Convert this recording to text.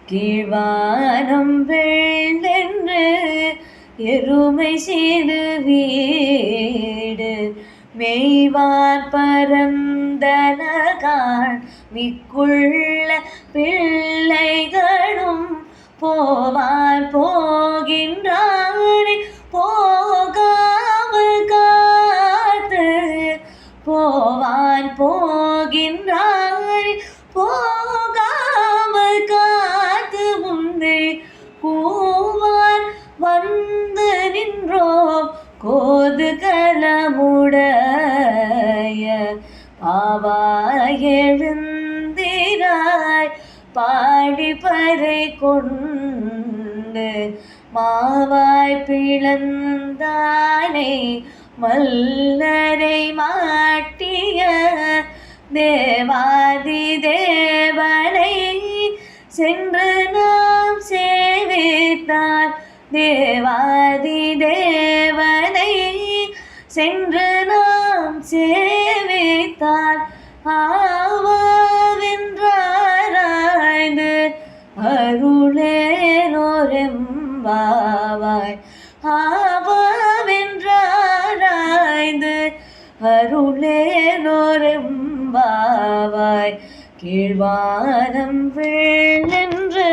கீழ்வானம் வெள்ளென்று எருமை செய்து வீடு மெய்வார் பரந்தனகான் மிக்குள்ள பிள்ளைகளும் போவார் போகின்றாரே போகாமல் காத்து போவான் போகின்றாரே போகாமல் காத்து முன்னே கூவான் வந்து நின்றோம் கோது கலமுடைய பாவாய் எழுந்திராய் பாடி பறை கொண்டு மாவாய் பிளந்தானே மல்லரை மாட்டிய தேவாதி தேவனை சென்று நாம் சேவித்தார் தேவாதி தேவனை சென்று நாம் சேவித்தார் ஆவாவென்றாராய்ந்து அருளேனோரெம்பாவாய் ஆவாவென்றாராய்ந்து அருளேனோரெம்பாவாய் கீழ்வானம் வெள்ளென்று